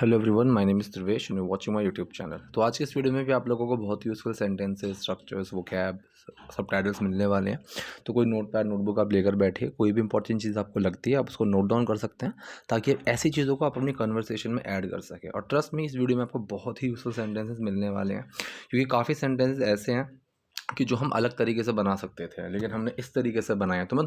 Hello everyone, my name is Dhruvesh and you watching my YouTube channel. तो आज की इस वीडियो में भी आप लोगों को बहुत useful sentences, structures, vocab, subtitles मिलने वाले हैं। तो कोई नोटपैड, नोटबुक आप लेकर बैठिए। कोई भी इंपॉर्टेंट चीज़ आपको लगती है आप उसको नोट डाउन कर सकते हैं, ताकि ऐसी चीज़ों को आप अपनी कन्वर्सेशन में ऐड कर सकें। और ट्रस्ट में, इस वीडियो में आपको बहुत ही यूज़फुल सेंटेंसेस मिलने वाले हैं, क्योंकि काफ़ी सेंटेंसेस ऐसे हैं कि जो हम अलग तरीके से बना सकते थे, लेकिन हमने इस तरीके से बनाया। तो मैं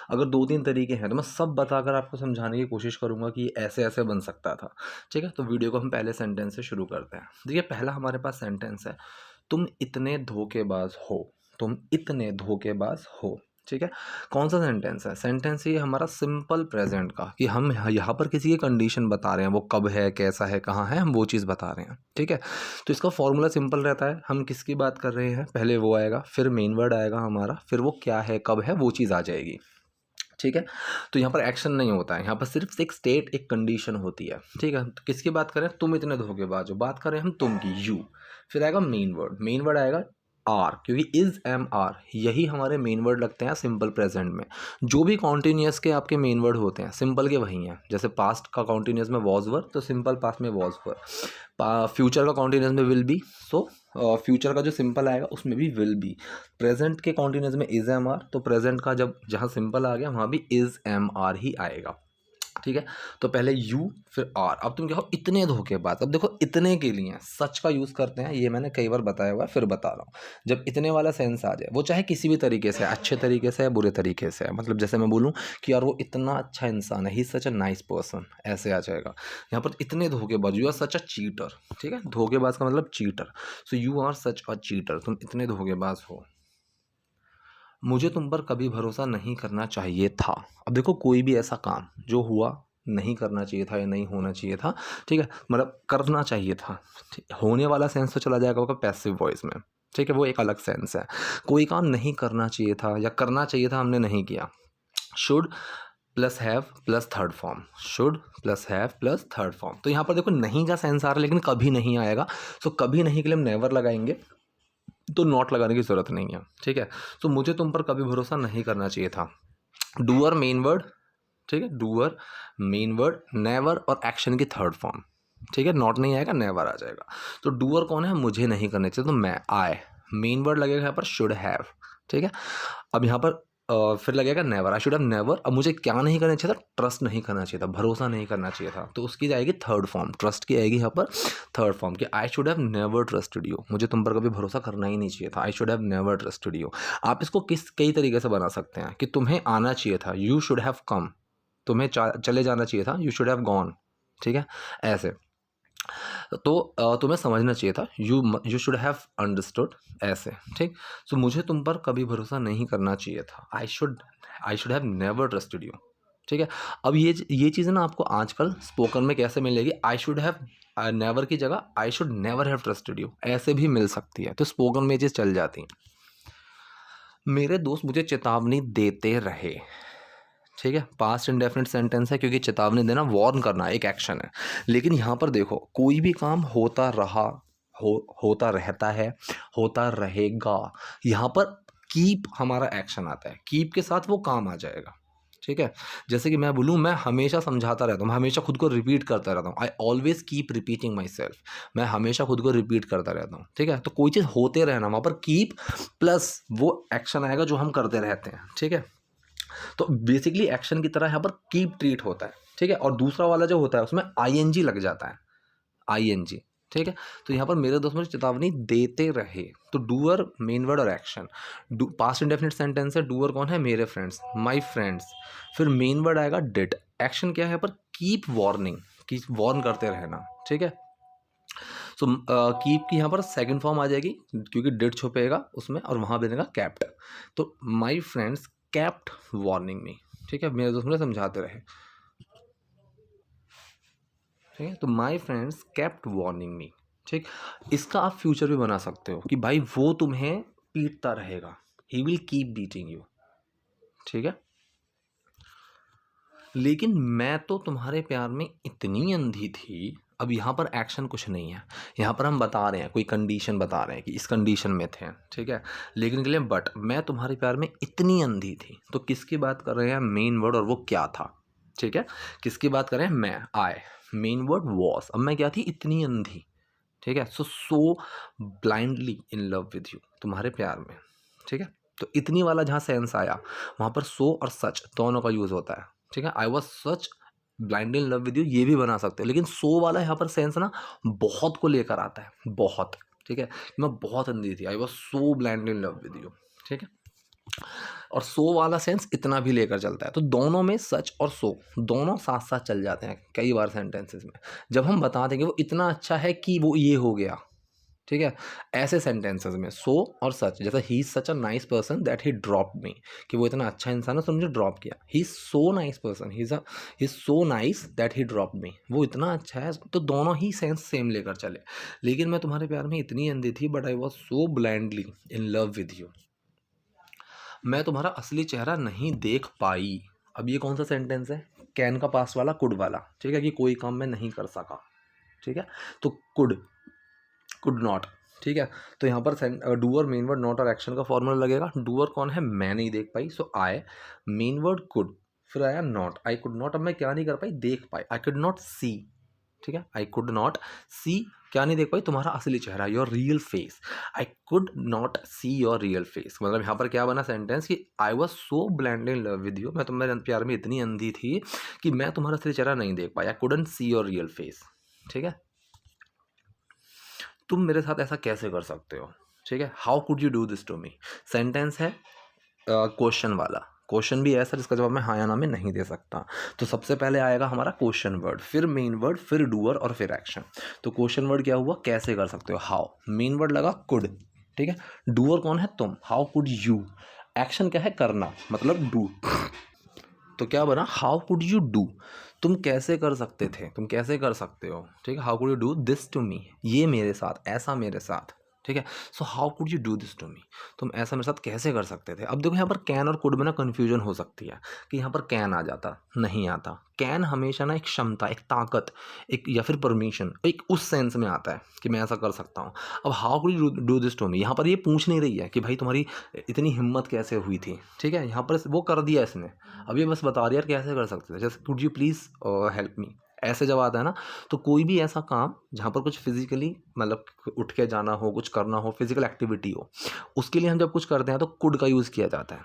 अगर 2-3 तरीके हैं तो मैं सब बताकर आपको समझाने की कोशिश करूँगा कि ये ऐसे-ऐसे बन सकता था। ठीक है? तो वीडियो को हम पहले सेंटेंस से शुरू करते हैं। देखिए, पहला हमारे पास सेंटेंस है, तुम इतने धोखेबाज हो। तुम इतने धोखेबाज हो। ठीक है? कौन सा सेंटेंस है? सेंटेंस ये हमारा सिंपल प्रेजेंट का, कि हम यहाँ पर किसी की कंडीशन बता रहे हैं, वो कब है, कैसा है, कहाँ है, हम वो चीज़ बता रहे हैं। ठीक है? तो इसका फॉर्मूला सिंपल रहता है, हम किसकी बात कर रहे हैं, पहले वो आएगा, फिर मेन वर्ड आएगा हमारा, फिर वो क्या है, कब है, वो चीज़ आ जाएगी। ठीक है? तो यहाँ पर एक्शन नहीं होता है, यहाँ पर सिर्फ एक स्टेट, एक कंडीशन होती है। ठीक है? तो किसकी बात करें, तुम इतने धोखेबाज हो, बात करें हम तुम की, यू। फिर आएगा मेन वर्ड आएगा आर, क्योंकि इज एम आर यही हमारे मेन वर्ड लगते हैं सिंपल प्रेजेंट में। जो भी कॉन्टिन्यूस के आपके मेन वर्ड होते हैं सिंपल के वही हैं। जैसे पास्ट का कॉन्टिन्यूस में वॉज वर, तो सिंपल पास्ट में वॉज वर। फ्यूचर का कॉन्टिन्यूस में विल बी, सो फ्यूचर का जो सिंपल आएगा उसमें भी विल बी। प्रेजेंट के कॉन्टिन्यूस में इज एम आर, तो प्रेजेंट का जब जहाँ सिंपल आ गया वहाँ भी इज एम आर ही आएगा। ठीक है? तो पहले यू, फिर आर। अब तुम क्या हो, इतने धोखेबाज। अब देखो, इतने के लिए सच का यूज़ करते हैं, ये मैंने कई बार बताया हुआ है, फिर बता रहा हूँ। जब इतने वाला सेंस आ जाए, वो चाहे किसी भी तरीके से, अच्छे तरीके से या बुरे तरीके से है, मतलब जैसे मैं बोलूँ कि यार वो इतना अच्छा इंसान है, ही सच अ नाइस पर्सन, ऐसे आ जाएगा। यहाँ पर इतने धोखेबाज, you are such a cheater. ठीक है? धोखेबाज का मतलब cheater. So you are such a cheater, तुम इतने धोखेबाज हो। मुझे तुम पर कभी भरोसा नहीं करना चाहिए था। अब देखो, कोई भी ऐसा काम जो हुआ, नहीं करना चाहिए था या नहीं होना चाहिए था। ठीक है? मतलब करना चाहिए था। होने वाला सेंस तो चला जाएगा आपका पैसिव वॉइस में। ठीक है? वो एक अलग सेंस है। कोई काम नहीं करना चाहिए था या करना चाहिए था, हमने नहीं किया। Should plus have plus third form, should plus have plus third form. तो यहाँ पर देखो, नहीं का सेंस आ रहा है, लेकिन कभी नहीं आएगा। सो कभी नहीं के लिए हम नेवर लगाएंगे, तो नॉट लगाने की ज़रूरत नहीं है। ठीक है? तो मुझे तुम पर कभी भरोसा नहीं करना चाहिए था। Doer main word. ठीक है? डूअर मेन वर्ड, नेवर और एक्शन की थर्ड फॉर्म। ठीक है? नॉट नहीं आएगा, नेवर आ जाएगा। तो डूअर कौन है, मुझे नहीं करने चाहिए, तो मैं, आई। मेन वर्ड लगेगा यहाँ पर शुड हैव। ठीक है? अब यहाँ पर फिर लगेगा never, I should have never. अब मुझे क्या नहीं करना चाहिए था, ट्रस्ट नहीं करना चाहिए था, भरोसा नहीं करना चाहिए था, तो उसकी जाएगी थर्ड फॉर्म, ट्रस्ट की आएगी यहाँ पर थर्ड फॉर्म, कि I should have never trusted you, मुझे तुम पर कभी भरोसा करना ही नहीं चाहिए था, I should have never trusted you. आप इसको कई तरीके से बना सकते हैं, कि तुम्हें आना चाहिए था, यू शुड हैव कम, तुम्हें चले जाना चाहिए था, यू शुड हैव गॉन। ठीक है? ऐसे। तो तुम्हें समझना चाहिए था, यू शुड हैव अंडरस्टूड, ऐसे। ठीक? सो मुझे तुम पर कभी भरोसा नहीं करना चाहिए था, I should have never trusted you. ठीक है? अब ये चीज़ें ना आपको आजकल स्पोकन में कैसे मिलेगी, आई शुड हैव नेवर की जगह I should never have trusted you, ऐसे भी मिल सकती है। तो स्पोकन में ये चीज़ चल जाती है। मेरे दोस्त मुझे चेतावनी देते रहे। ठीक है? पास्ट इंडेफिनिट सेंटेंस है, क्योंकि चेतावनी देना, वार्न करना एक एक्शन है। लेकिन यहाँ पर देखो, कोई भी काम होता रहा, होता रहता है, होता रहेगा, यहाँ पर कीप हमारा एक्शन आता है, कीप के साथ वो काम आ जाएगा। ठीक है? जैसे कि मैं बोलूँ, मैं हमेशा समझाता रहता हूँ, मैं हमेशा खुद को रिपीट करता रहता हूँ, I always keep repeating my self, मैं हमेशा खुद को रिपीट करता रहता हूँ। ठीक है? तो कोई चीज़ होते रहना, वहाँ पर कीप प्लस वो एक्शन आएगा जो हम करते रहते हैं। ठीक है? तो बेसिकली एक्शन की तरह यहाँ पर कीप ट्रीट होता है। ठीक है? और दूसरा वाला जो होता है उसमें आईएनजी लग जाता है, आईएनजी। ठीक है? तो यहाँ पर मेरे दोस्त मुझे चेतावनी देते रहे, तो डूअर मेन वर्ड और एक्शन। पास्ट इंडेफिनिट सेंटेंस है, डूअर कौन है, मेरे फ्रेंड्स, माय फ्रेंड्स। फिर मेन वर्ड आएगा डिड, एक्शन क्या है यहाँ पर, कीप वार्निंग, की वार्न करते रहना। ठीक है? सो कीप की यहाँ पर सेकंड फॉर्म आ जाएगी, क्योंकि डिड छुपेगा उसमें और वहाँ बनेगा कैप्ट। तो माय फ्रेंड्स कैप्ट वार्निंग मी। ठीक है? मेरे दोस्त मुझे समझाते रहे। ठीक है? तो माय फ्रेंड्स कैप्ट वार्निंग मी। ठीक? इसका आप फ्यूचर भी बना सकते हो, कि भाई वो तुम्हें पीटता रहेगा, he will keep beating you. ठीक है? लेकिन मैं तो तुम्हारे प्यार में इतनी अंधी थी। अब यहाँ पर एक्शन कुछ नहीं है, यहाँ पर हम बता रहे हैं, कोई कंडीशन बता रहे हैं कि इस कंडीशन में थे। ठीक है? लेकिन के लिए मैं तुम्हारे प्यार में इतनी अंधी थी, तो किसकी बात कर रहे हैं, मेन वर्ड, और वो क्या था। ठीक है, किसकी बात करें, मैं, आई, मेन वर्ड वॉज, अब मैं क्या थी, इतनी अंधी, ठीक है, so blindly in love with you, तुम्हारे प्यार में, ठीक है। तो इतनी वाला जहाँ सेंस आया वहाँ पर सो और सच दोनों का यूज़ होता है, ठीक है। I was such blind in love with you ये भी बना सकते हो, लेकिन सो वाला यहाँ पर सेंस ना बहुत को लेकर आता है, बहुत, ठीक है। मैं बहुत अंधी थी, I was so blind in love with you, ठीक है। और सो वाला सेंस इतना भी लेकर चलता है, तो दोनों में सच और सो दोनों साथ साथ चल जाते हैं कई बार सेंटेंसेस में। जब हम बता देंगे वो इतना अच्छा है कि वो ये हो गया, ठीक है, ऐसे सेंटेंसेस में सो और सच, जैसे he is such a nice person that he dropped मी, कि वो इतना अच्छा इंसान है तो मुझे ड्रॉप किया। He is so nice person, he is so nice that he dropped मी, वो इतना अच्छा है, तो दोनों ही सेंस सेम लेकर चले। लेकिन मैं तुम्हारे प्यार में इतनी अंधी थी, but I was so blindly in love with you, मैं तुम्हारा असली चेहरा नहीं देख पाई। अब ये कौन सा सेंटेंस है, कैन का पास वाला, कुड वाला, ठीक है, कि कोई काम मैं नहीं कर सका, ठीक है। तो कुड नॉट, ठीक है। तो यहाँ पर डूअर, मेन वर्ड, नॉट और एक्शन का फॉर्मूला लगेगा। डूअर कौन है, मैं नहीं देख पाई, सो आई, मेन वर्ड कुड, फिर आया नॉट, आई कुड नॉट, अब मैं क्या नहीं कर पाई, देख पाई, आई कुड नॉट सी, ठीक है, आई कुड नॉट सी, क्या नहीं देख पाई, तुम्हारा असली चेहरा, your real face, I could not see your real face. मतलब यहाँ पर क्या बना सेंटेंस कि I was so blind in love with you, मैं तुम्हारे प्यार में इतनी अंधी थी कि मैं तुम्हारा असली चेहरा नहीं देख पाया, I couldn't see your real face, ठीक है। तुम मेरे साथ ऐसा कैसे कर सकते हो, ठीक है, how could you do this to me. Sentence है क्वेश्चन वाला, क्वेश्चन भी है सर, इसका जवाब मैं हाँ या ना में नहीं दे सकता। तो सबसे पहले आएगा हमारा क्वेश्चन वर्ड, फिर मेन वर्ड, फिर डूअर और फिर एक्शन। तो क्वेश्चन वर्ड क्या हुआ, कैसे कर सकते हो, हाउ, मेन वर्ड लगा कुड, ठीक है, डूअर कौन है, तुम, हाउ कुड यू, एक्शन क्या है, करना, मतलब डू। तो क्या बना, हाउ कुड यू डू, तुम कैसे कर सकते थे, तुम कैसे कर सकते हो, ठीक है, how could you do this to me, ये मेरे साथ, ऐसा मेरे साथ, ठीक है। So how could you do this to me, तुम ऐसा मेरे साथ कैसे कर सकते थे। अब देखो यहाँ पर कैन और कुड में ना कन्फ्यूजन हो सकती है कि यहाँ पर कैन आ जाता, नहीं आता। कैन हमेशा ना एक क्षमता, एक ताकत, एक या फिर परमिशन, एक उस सेंस में आता है कि मैं ऐसा कर सकता हूँ। अब how could you do this to me, यहाँ पर ये पूछ नहीं रही है कि भाई तुम्हारी इतनी हिम्मत कैसे हुई थी, ठीक है, यहाँ पर वो कर दिया इसने। अब ये बस बता रही यार कैसे कर सकते थे, जैसे could you please help me, ऐसे जब आता है ना, तो कोई भी ऐसा काम जहाँ पर कुछ फिजिकली, मतलब उठ के जाना हो, कुछ करना हो, फिजिकल एक्टिविटी हो, उसके लिए हम जब कुछ करते हैं तो कुड का यूज़ किया जाता है,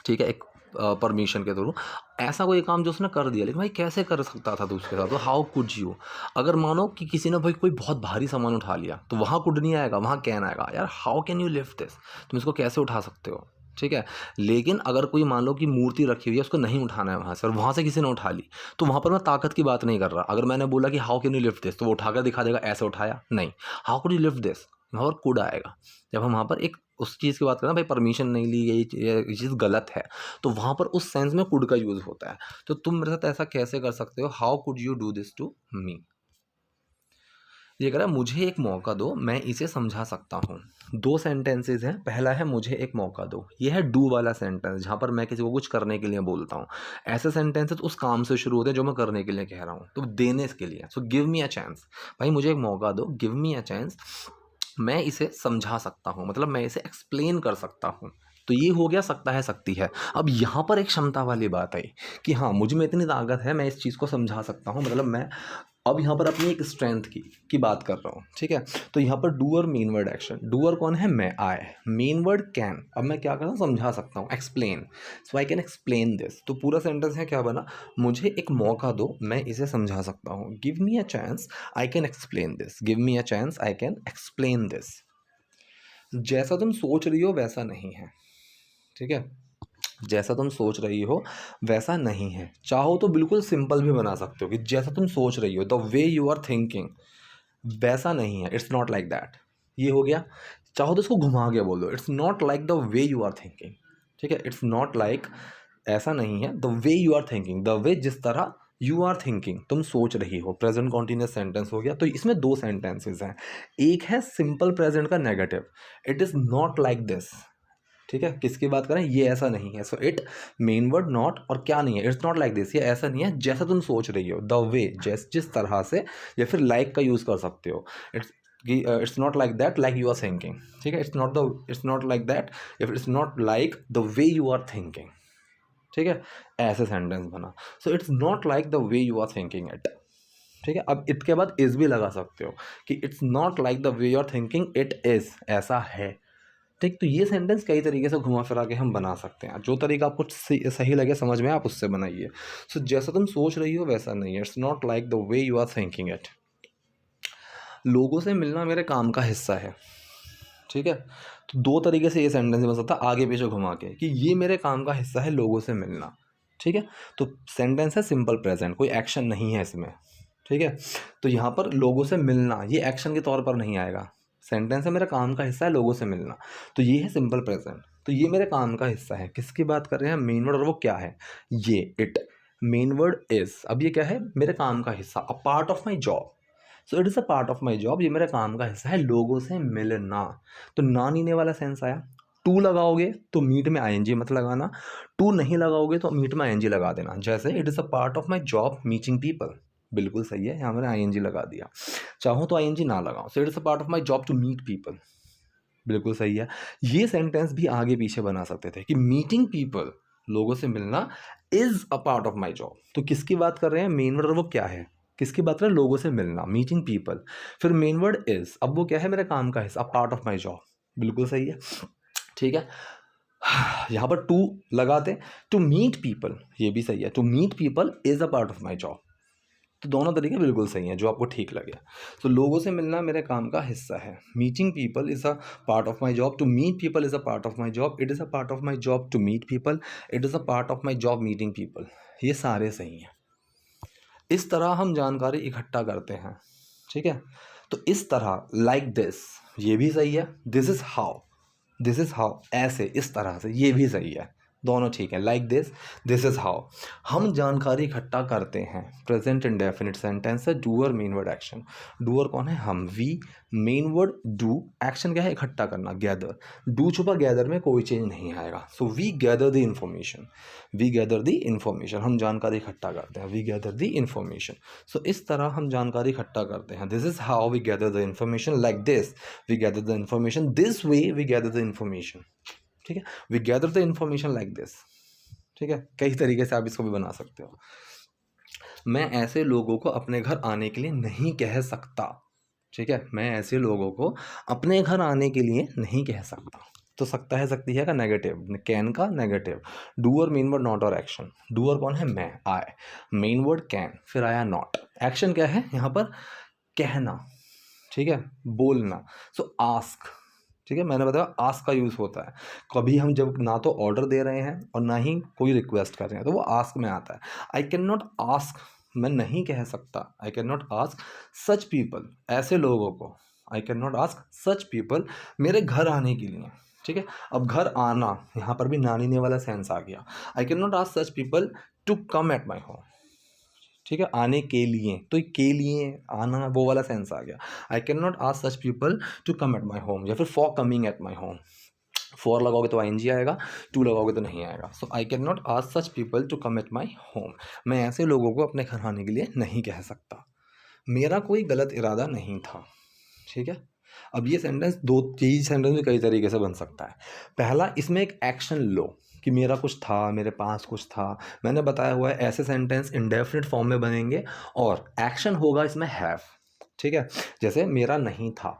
ठीक है, एक परमिशन के थ्रू। ऐसा कोई काम जो उसने कर दिया, लेकिन भाई कैसे कर सकता था तो उसके साथ, तो हाउ कुड यू। अगर मानो कि किसी ने भाई कोई बहुत भारी सामान उठा लिया, तो वहाँ कुड नहीं आएगा, वहाँ कैन आएगा, यार how can you lift this, तुम इसको कैसे उठा सकते हो, ठीक है। लेकिन अगर कोई मान लो कि मूर्ति रखी हुई है, उसको नहीं उठाना है वहाँ से, और वहाँ से किसी ने उठा ली, तो वहाँ पर मैं ताकत की बात नहीं कर रहा। अगर मैंने बोला कि how can you lift this, तो वो उठाकर दिखा देगा ऐसे उठाया, नहीं, how could you lift this, वहाँ पर कुड आएगा। जब हम वहाँ पर एक उस चीज़ की बात करें ना, भाई परमिशन नहीं ली, ये चीज़ गलत है, तो वहाँ पर उस सेंस में कुड का यूज़ होता है। तो तुम मेरे साथ ऐसा कैसे कर सकते हो, how could you do this to me. ये कह रहा है मुझे एक मौका दो, मैं इसे समझा सकता हूँ। दो सेंटेंसेस हैं, पहला है मुझे एक मौका दो, ये है डू वाला सेंटेंस, जहाँ पर मैं किसी को कुछ करने के लिए बोलता हूँ। ऐसे सेंटेंसेस उस काम से शुरू होते हैं जो मैं करने के लिए कह रहा हूँ, तो देने के लिए। So give me a chance, भाई मुझे एक मौका दो, गिव मी अ चांस, मैं इसे समझा सकता हूँ, मतलब मैं इसे एक्सप्लेन कर सकता हूँ। तो ये हो गया सकता है, सकती है। अब यहाँ पर एक क्षमता वाली बात आई कि हाँ मुझ में इतनी ताकत है, मैं इस चीज़ को समझा सकता हूँ, मतलब मैं अब यहाँ पर अपनी एक स्ट्रेंथ की बात कर रहा हूँ, ठीक है। तो यहाँ पर doer, main word, action. Doer कौन है, मैं, आई, मेन वर्ड कैन, अब मैं क्या करता हूँ, समझा सकता हूँ, explain, so I can explain this. तो पूरा सेंटेंस है क्या बना, मुझे एक मौका दो, मैं इसे समझा सकता हूँ, give me a chance I can explain this, give me a chance I can explain this. जैसा तुम सोच रही हो वैसा नहीं है, ठीक है, जैसा तुम सोच रही हो वैसा नहीं है। चाहो तो बिल्कुल सिंपल भी बना सकते हो कि जैसा तुम सोच रही हो, the way you are thinking, वैसा नहीं है, इट्स नॉट लाइक दैट, ये हो गया। चाहो तो इसको घुमा के बोल दो, it's not like the way you are thinking, ठीक है, इट्स नॉट लाइक, ऐसा नहीं है, the way you are thinking, the way जिस तरह यू आर थिंकिंग, तुम सोच रही हो। प्रेजेंट कॉन्टिन्यूस सेंटेंस हो गया। तो इसमें दो सेंटेंसेस हैं, एक है सिंपल प्रेजेंट का negative, it is not like this, ठीक है, किसकी बात करें, ये ऐसा नहीं है। So it, main word not, और क्या नहीं है, इट्स नॉट लाइक दिस, ये ऐसा नहीं है जैसा तुम सोच रही हो, द वे, जिस तरह से, या फिर लाइक का यूज़ कर सकते हो। It's not like that, like you are thinking, ठीक है, it's not like that, if it's not like the way you are thinking, ठीक है, ऐसे सेंटेंस बना। So it's not like the way you are thinking it. ठीक है, अब इसके बाद इज भी लगा सकते हो कि it's not like the way you are thinking it is, ऐसा है। ठीक, तो ये सेंटेंस कई तरीके से घुमा फिरा के हम बना सकते हैं, जो तरीका आपको सही लगे समझ में आप उससे बनाइए। सो जैसा तुम सोच रही हो वैसा नहीं है, it's not like the way you are thinking it. लोगों से मिलना मेरे काम का हिस्सा है। ठीक है, तो दो तरीके से ये सेंटेंस बन सकता है आगे पीछे घुमा के, कि ये मेरे काम का हिस्सा है लोगों से मिलना। ठीक है, तो सेंटेंस है सिंपल प्रेजेंट, कोई एक्शन नहीं है इसमें। ठीक है, तो यहाँ पर लोगों से मिलना ये एक्शन के तौर पर नहीं आएगा। सेंटेंस है मेरा काम का हिस्सा है लोगों से मिलना, तो ये है सिंपल प्रेजेंट, तो ये मेरे काम का हिस्सा है। किसकी बात कर रहे हैं, मेन वर्ड, और वो क्या है, ये इट। मेन वर्ड इज, अब ये क्या है, मेरे काम का हिस्सा, अ part of my job. So it is a part of my job, ये मेरे काम का हिस्सा है लोगों से मिलना। तो ना नीने वाला सेंस आया। टू लगाओगे तो मीट में आईएनजी मत लगाना, टू नहीं लगाओगे तो मीट में आईएनजी लगा देना। जैसे it is a part of my job meeting people, बिल्कुल सही है, यहाँ मैंने आईएनजी लगा दिया। चाहूँ तो आईएनजी ना लगाओ, so it is a part of my job to meet people, बिल्कुल सही है। ये सेंटेंस भी आगे पीछे बना सकते थे कि मीटिंग पीपल, लोगों से मिलना, is a part of my job. तो किसकी बात कर रहे हैं, मेन वर्ड, और वो क्या है, किसकी बात कर रहे हैं, लोगों से मिलना, मीटिंग पीपल। फिर मेन वर्ड इज, अब वो क्या है, मेरे काम का हिस्सा, पार्ट ऑफ माई जॉब, बिल्कुल सही है। ठीक है, यहाँ पर टू लगाते, टू मीट पीपल, ये भी सही है, to meet people is a part of my job. तो दोनों तरीके बिल्कुल सही हैं, जो आपको ठीक लगे। तो लोगों से मिलना मेरे काम का हिस्सा है, meeting people is a part of my job, to meet people is a part of my job, it is a part of my job to meet people, it is a part of my job meeting people. ये सारे सही हैं। इस तरह हम जानकारी इकट्ठा करते हैं। ठीक है, तो इस तरह, लाइक दिस, ये भी सही है। This is how, this is how, ऐसे, इस तरह से, ये भी सही है। दोनों ठीक है, लाइक दिस इज़ हाउ। हम जानकारी इकट्ठा करते हैं, प्रेजेंट इंडेफिनिट सेंटेंस है, doer main word action. Doer कौन है, हम, we, main word do, action क्या है, इकट्ठा करना, गैदर। डू छुपा गैदर में कोई चेंज नहीं आएगा। So we gather the information, we gather the information, हम जानकारी इकट्ठा करते हैं, we gather the information. So इस तरह हम जानकारी इकट्ठा करते हैं, this is how we gather the information, like this we gather the information, this way we gather the information. ठीक है, we gather the information like this. ठीक है, कई तरीके से आप इसको भी बना सकते हो। मैं ऐसे लोगों को अपने घर आने के लिए नहीं कह सकता। ठीक है, मैं ऐसे लोगों को अपने घर आने के लिए नहीं कह सकता। तो सकता है, सकती है का नेगेटिव, कैन का negative. Doer main word not और एक्शन। डूअर कौन है, मैं, आई, मेन वर्ड कैन, फिर आया नॉट। एक्शन क्या है यहाँ पर, कहना। ठीक है, बोलना। सो आस्क। ठीक है, मैंने बताया आस्क का यूज़ होता है कभी हम जब ना तो ऑर्डर दे रहे हैं और ना ही कोई रिक्वेस्ट कर रहे हैं, तो वो आस्क में आता है। आई कैन नॉट आस्क, मैं नहीं कह सकता, आई can not ask such people, ऐसे लोगों को, आई can not ask such people मेरे घर आने के लिए। ठीक है, अब घर आना, यहाँ पर भी नानीने वाला सेंस आ गया। I can not ask such people to come at my home. ठीक है, आने के लिए, तो के लिए आना, वो वाला सेंस आ गया। I can not ask such people to come at my home, या फिर for coming at my home. For लगाओगे तो आईएनजी आएगा, टू लगाओगे तो नहीं आएगा। So I can not ask such people to come at my home, मैं ऐसे लोगों को अपने घर आने के लिए नहीं कह सकता। मेरा कोई गलत इरादा नहीं था। ठीक है, अब ये सेंटेंस, दो चीज सेंटेंस भी कई तरीके से बन सकता है। पहला, इसमें एक एक्शन लो कि मेरा कुछ था, मेरे पास कुछ था। मैंने बताया हुआ है ऐसे सेंटेंस इंडेफिनिट फॉर्म में बनेंगे और एक्शन होगा इसमें हैव। ठीक है, जैसे मेरा नहीं था।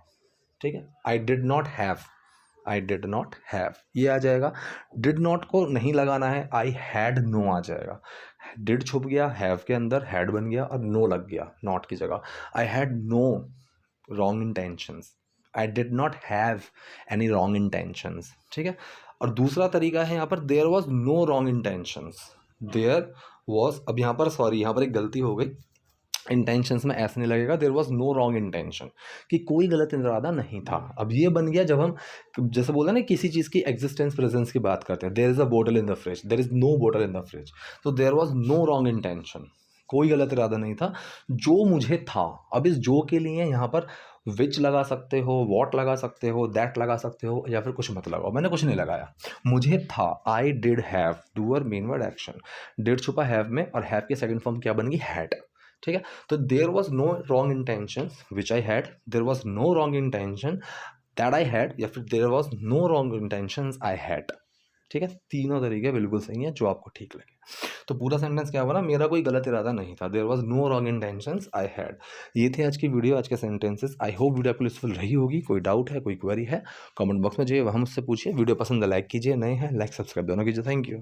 ठीक है, आई did not have, I did not have, ये आ जाएगा। डिड नॉट को नहीं लगाना है, आई हैड नो आ जाएगा। डिड छुप गया हैव के अंदर, हैड बन गया और नो लग गया नॉट की जगह। I had no wrong intentions, I did not have any wrong intentions. ठीक है, और दूसरा तरीका है यहाँ पर, there was no wrong intentions. There was, अब यहाँ पर सॉरी, यहाँ पर एक गलती हो गई, इंटेंशंस में ऐसे नहीं लगेगा, there was no wrong intention, कि कोई गलत इरादा नहीं था। अब ये बन गया जब हम, जैसे बोला ना, किसी चीज़ की एग्जिस्टेंस प्रेजेंस की बात करते हैं, there is a bottle in the fridge, there is no bottle in the fridge, तो there was no wrong intention, कोई गलत इरादा नहीं था, जो मुझे था। अब इस जो के लिए यहाँ पर विच लगा सकते हो, वॉट लगा सकते हो, दैट लगा सकते हो, या फिर कुछ मत लगाओ, मैंने कुछ नहीं लगाया, मुझे था। I did have, doer main word action, did छुपा हैव में, और हैव की सेकंड फॉर्म क्या बन गई, हैड। ठीक है, तो there was no wrong intention which I had, there was no wrong intention that I had, या फिर there was no wrong intention I had. ठीक है, तीनों तरीके बिल्कुल सही हैं, जो आपको ठीक लगे। तो पूरा सेंटेंस क्या हुआ ना, मेरा कोई गलत इरादा नहीं था, there was no wrong intentions I had. ये थे आज की वीडियो, आज के सेंटेंसेस। आई होप वीडियो आपको यूजफुल रही होगी। कोई डाउट है, कोई क्वेरी है, कमेंट बॉक्स में जाइए, वहाँ मुझसे पूछिए। वीडियो पसंद है लाइक कीजिए, नए हैं लाइक सब्सक्राइब दोनों कीजिए। Thank you.